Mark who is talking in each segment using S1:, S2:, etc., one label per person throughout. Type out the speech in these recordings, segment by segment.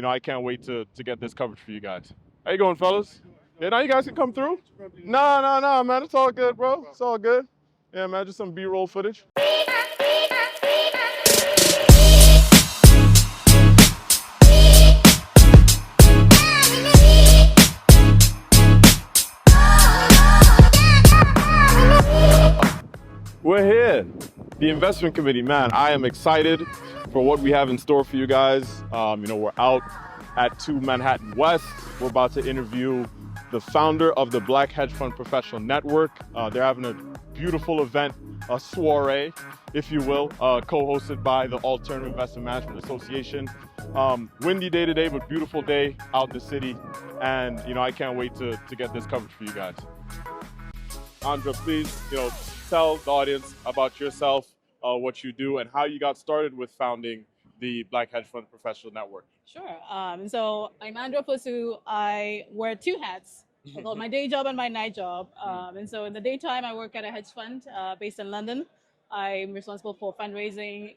S1: I can't wait to get this coverage for you guys. How you going, fellas? Yeah, now you guys can come through. No, man, it's all good, bro. It's all good. Yeah, man, just some B-roll footage. We're here, the investment committee. Man, I am excited for what we have in store for you guys. We're out at 2 Manhattan West. We're about to interview the founder of the Black Hedge Fund Professional Network. They're having a beautiful event, a soiree, if you will, co-hosted by the Alternative Investment Management Association. Windy day today, but beautiful day out in the city. And, I can't wait to get this coverage for you guys. Andra, please, tell the audience about yourself, what you do, and how you got started with founding the Black Hedge Fund Professional Network.
S2: Sure. So I'm Andra Ofosu. I wear 2 hats, my day job and my night job. And so in the daytime, I work at a hedge fund based in London. I'm responsible for fundraising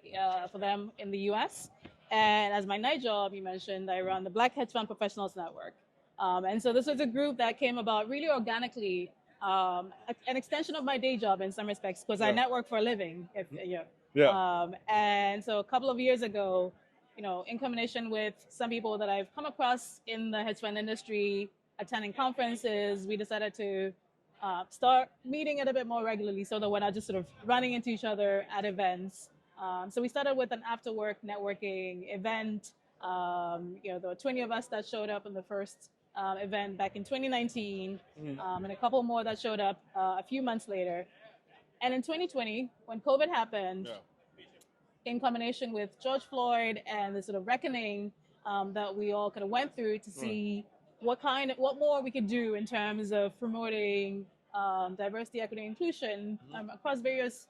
S2: for them in the US. And as my night job, you mentioned, I run the Black Hedge Fund Professionals Network. And so this was a group that came about really organically, an extension of my day job in some respects, because I network for a living. And so a couple of years ago, in combination with some people that I've come across in the hedge fund industry, attending conferences, we decided to start meeting it a bit more regularly so that we're not just sort of running into each other at events. So we started with an after-work networking event. There were 20 of us that showed up in the first event back in 2019, and a couple more that showed up a few months later. And in 2020, when COVID happened, in combination with George Floyd and the sort of reckoning that we all kind of went through to see what more we could do in terms of promoting diversity, equity, and inclusion across various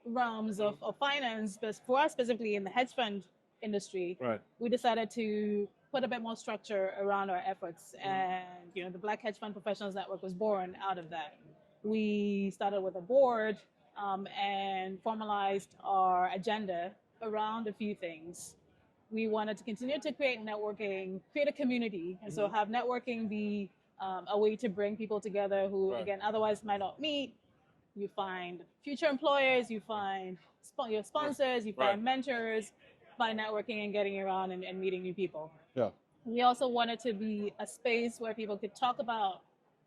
S2: realms of finance, but for us specifically in the hedge fund industry, we decided to put a bit more structure around our efforts. And the Black Hedge Fund Professionals Network was born out of that. We started with a board and formalized our agenda around a few things. We wanted to continue to create networking, create a community, and so have networking be a way to bring people together who, again, otherwise might not meet. You find future employers, you find your sponsors, you find mentors by networking and getting around and meeting new people. We also wanted to be a space where people could talk about,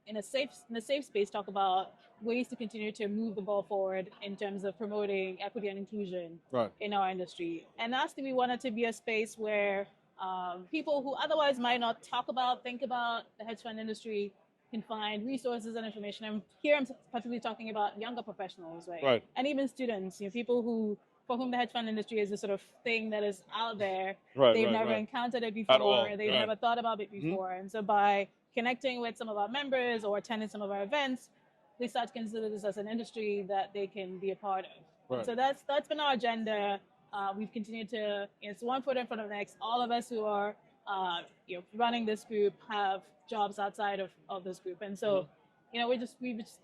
S2: in a safe space, talk about ways to continue to move the ball forward in terms of promoting equity and inclusion in our industry. And lastly, we wanted to be a space where people who otherwise might not think about the hedge fund industry can find resources and information. And here I'm particularly talking about younger professionals, and even students, people for whom the hedge fund industry is a sort of thing that is out there. They've never encountered it before. They've never thought about it before. And so by connecting with some of our members or attending some of our events, they start to consider this as an industry that they can be a part of. So that's been our agenda. We've continued to, it's one foot in front of the next. All of us who are running this group have jobs outside of this group. And so, we're just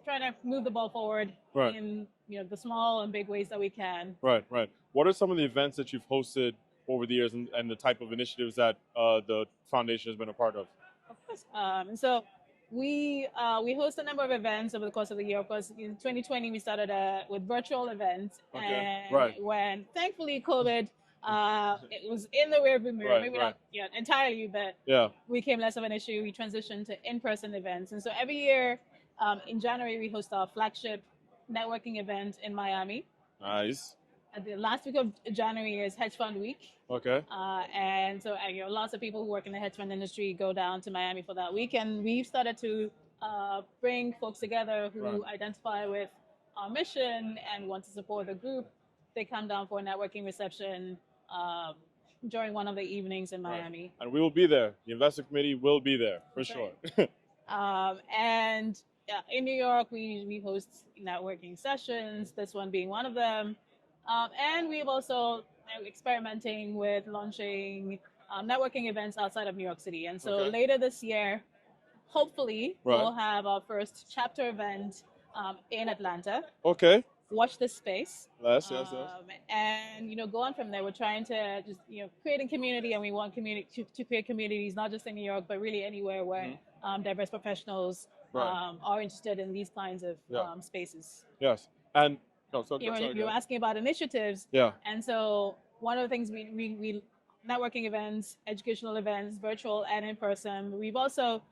S2: trying to move the ball forward in the small and big ways that we can. Right.
S1: What are some of the events that you've hosted over the years and the type of initiatives that the foundation has been a part of?
S2: Of course. And so we host a number of events over the course of the year. Of course, in 2020 we started with virtual events, and when thankfully COVID it was in the rearview mirror, maybe not entirely, but became less of an issue. We transitioned to in-person events, and so every year in January we host our flagship networking event in Miami.
S1: Nice.
S2: The last week of January is Hedge Fund Week. And so lots of people who work in the hedge fund industry go down to Miami for that week, and we've started to bring folks together who identify with our mission and want to support the group. They come down for a networking reception during one of the evenings in Miami.
S1: And we will be there. The investment committee will be there for sure.
S2: And in New York, we host networking sessions, this one being one of them. And we've also experimenting with launching networking events outside of New York City. And so later this year, hopefully, we'll have our first chapter event in Atlanta. watch this space.
S1: Yes.
S2: And go on from there. We're trying to just create a community, and we want community to create communities not just in New York but really anywhere where diverse professionals are interested in these kinds of spaces.
S1: Yes. And no,
S2: you were asking about initiatives.
S1: Yeah.
S2: And so one of the things we networking events, educational events, virtual and in person. We've also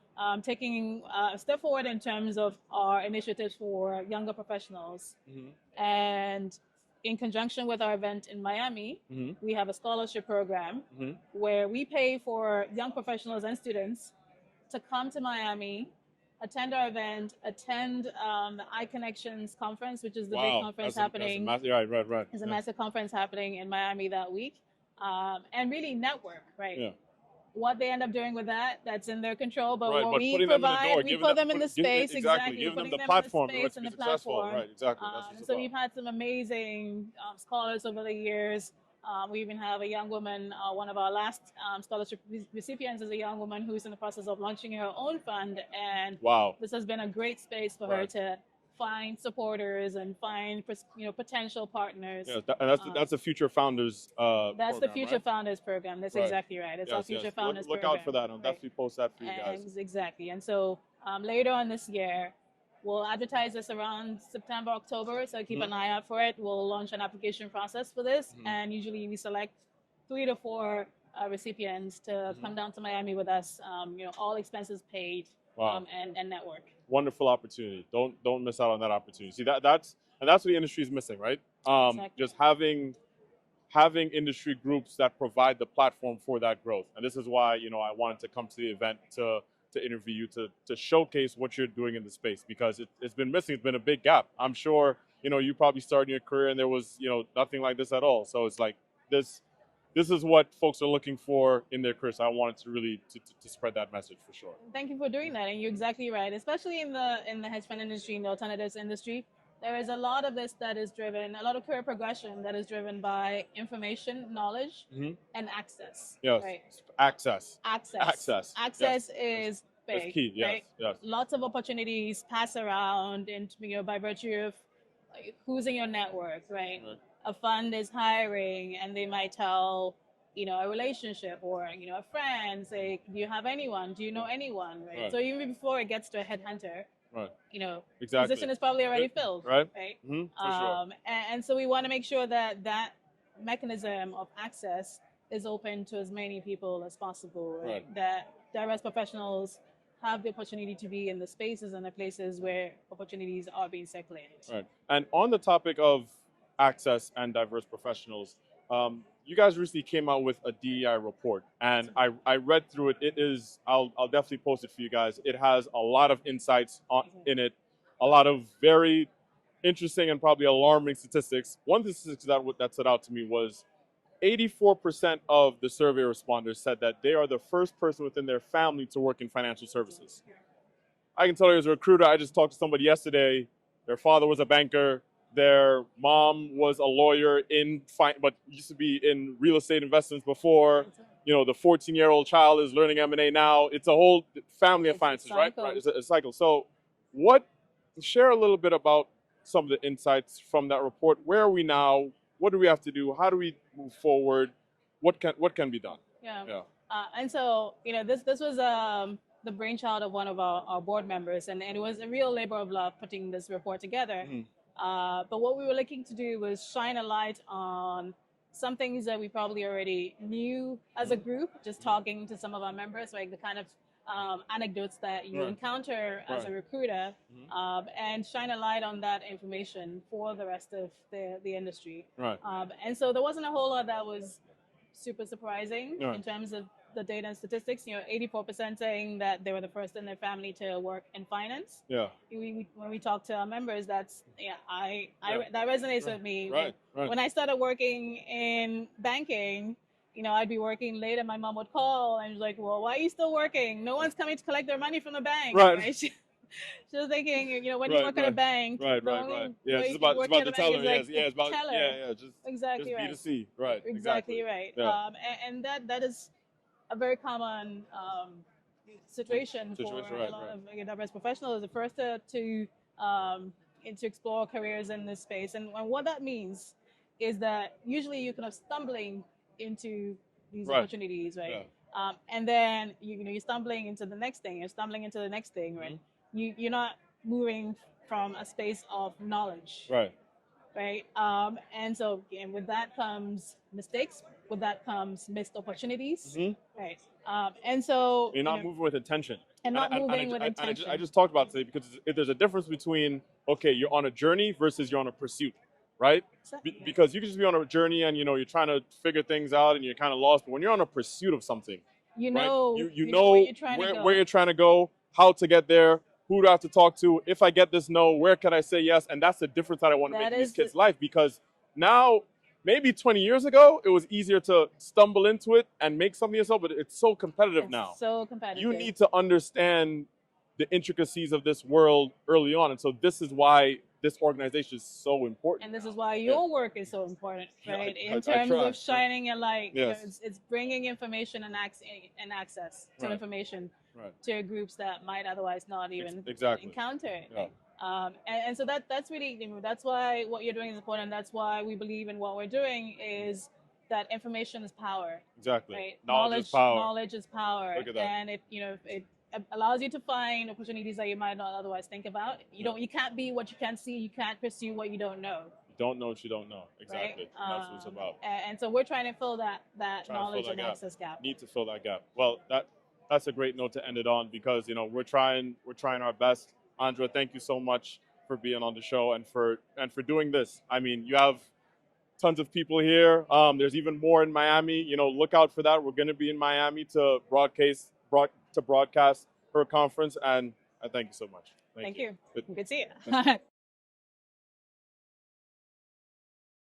S2: taking a step forward in terms of our initiatives for younger professionals. And in conjunction with our event in Miami, we have a scholarship program where we pay for young professionals and students to come to Miami, attend our event, attend the iConnections conference, which is the big conference happening.
S1: Right.
S2: It's a massive conference happening in Miami that week, and really network, right?
S1: Yeah.
S2: What they end up doing with that, that's in their control. But
S1: Right,
S2: what
S1: but
S2: we
S1: putting them in the
S2: provide,
S1: door,
S2: we
S1: giving
S2: put
S1: them-
S2: them in the
S1: put- giving-
S2: space,
S1: exactly, giving
S2: putting
S1: them the
S2: them in
S1: platform,
S2: space
S1: right,
S2: and
S1: to
S2: the
S1: be successful.
S2: platform.
S1: Right, exactly. That's what it's
S2: So
S1: about.
S2: we've had some amazing scholars over the years. We even have a young woman, one of our last scholarship recipients is a young woman who's in the process of launching her own fund. And
S1: Wow.
S2: this has been a great space for her to find supporters and find potential partners.
S1: Yeah, and that's the Future Founders
S2: That's
S1: program,
S2: the Future
S1: right?
S2: Founders program. That's exactly right. It's our Future Founders
S1: Look
S2: program.
S1: out for that. I'll definitely post that for you guys.
S2: Exactly. And so later on this year, we'll advertise this around September, October. So keep an eye out for it. We'll launch an application process for this. And usually we select 3 to 4 recipients to come down to Miami with us, all expenses paid. And network.
S1: Wonderful opportunity. Don't miss out on that opportunity. See that's what the industry is missing, right?
S2: Exactly.
S1: Just having industry groups that provide the platform for that growth. And this is why I wanted to come to the event to interview you to showcase what you're doing in the space, because it's been missing. It's been a big gap. I'm sure you probably started your career and there was nothing like this at all. So it's like this is what folks are looking for in their career. So I wanted to really to spread that message for sure.
S2: Thank you for doing that, and you're exactly right. Especially in the hedge fund industry, in the alternatives industry, there is a lot of this that is driven, a lot of career progression that is driven by information, knowledge, and access.
S1: Yes,
S2: right?
S1: Access
S2: Access is big.
S1: That's key. Yes,
S2: right?
S1: yes.
S2: Lots of opportunities pass around, and by virtue of who's in your network, right? A fund is hiring, and they might tell a relationship or a friend, say, do you have anyone? Do you know anyone? Right. So even before it gets to a headhunter,
S1: exactly.
S2: position is probably already filled.
S1: Right.
S2: For
S1: sure.
S2: And so we want to make sure that that mechanism of access is open to as many people as possible. Right. That diverse professionals have the opportunity to be in the spaces and the places where opportunities are being circulated.
S1: Right. And on the topic of access and diverse professionals, you guys recently came out with a DEI report, and I read through it. It is, I'll definitely post it for you guys. It has a lot of insights in it, a lot of very interesting and probably alarming statistics. One statistic that stood out to me was 84% of the survey responders said that they are the first person within their family to work in financial services. I can tell you as a recruiter, I just talked to somebody yesterday. Their father was a banker. Their mom was a lawyer but used to be in real estate investments before. The 14-year-old child is learning M&A now. It's a whole family of finances, right? Right. It's a cycle. So, share a little bit about some of the insights from that report. Where are we now? What do we have to do? How do we move forward? What can be done?
S2: Yeah. And so this was the brainchild of one of our board members, and it was a real labor of love putting this report together. But what we were looking to do was shine a light on some things that we probably already knew as a group, just talking to some of our members, like the kind of anecdotes that you encounter as a recruiter, and shine a light on that information for the rest of the industry.
S1: Right.
S2: And so there wasn't a whole lot that was super surprising in terms of the data and statistics. 84% saying that they were the first in their family to work in finance. Yeah. When we talk to our members, that resonates with me.
S1: Right.
S2: When I started working in banking, I'd be working late and my mom would call and she's like, well, why are you still working? No one's coming to collect their money from the bank. Right. She was thinking, when you work at a bank,
S1: right. Yeah, it's about the teller. It's about teller. Just
S2: exactly
S1: just
S2: right.
S1: B2C. Right.
S2: Exactly right.
S1: Yeah.
S2: And that is a very common situation for a lot of diverse professionals. The first to to explore careers in this space. And what that means is that usually you're kind of stumbling into these
S1: Right.
S2: opportunities, right?
S1: Yeah.
S2: And then you're stumbling into the next thing. You're stumbling into the next thing, right? You're not moving from a space of knowledge,
S1: Right.
S2: right? And so again, with that comes mistakes. With that comes missed opportunities, right? And so
S1: You're not moving with intention.
S2: and not moving with
S1: I
S2: intention.
S1: just talked about today because there's a difference between, okay, you're on a journey versus you're on a pursuit, right? Because you can just be on a journey and you're trying to figure things out and you're kind of lost. But when you're on a pursuit of something,
S2: you
S1: right?
S2: know,
S1: you know where you're trying to go, how to get there, who do I have to talk to? If I get this no, where can I say yes? And that's the difference that I want to make in these kids' life, because now, maybe 20 years ago, it was easier to stumble into it and make something yourself, but it's so competitive now.
S2: So competitive.
S1: You need to understand the intricacies of this world early on. And so this is why this organization is so important.
S2: And this is why your work is so important, right? In terms of shining a light.
S1: Yes.
S2: It's bringing information and access to information to groups that might otherwise not even encounter it.
S1: Yeah.
S2: And so that's really, that's why what you're doing is important. That's why we believe in what we're doing, is that information is power.
S1: Exactly.
S2: Right?
S1: Knowledge is power.
S2: Knowledge is power.
S1: Look at that.
S2: And it allows you to find opportunities that you might not otherwise think about. You can't be what you can't see. You can't pursue what you don't know.
S1: You don't know what you don't know. Exactly.
S2: Right?
S1: That's what it's about.
S2: And so we're trying to fill that knowledge and access gap.
S1: Need to fill that gap. Well, that's a great note to end it on, because we're trying our best. Andra, thank you so much for being on the show and for doing this. I mean, you have tons of people here. There's even more in Miami. Look out for that. We're going to be in Miami to broadcast her conference, and I thank you so much.
S2: Thank you. Good to see you.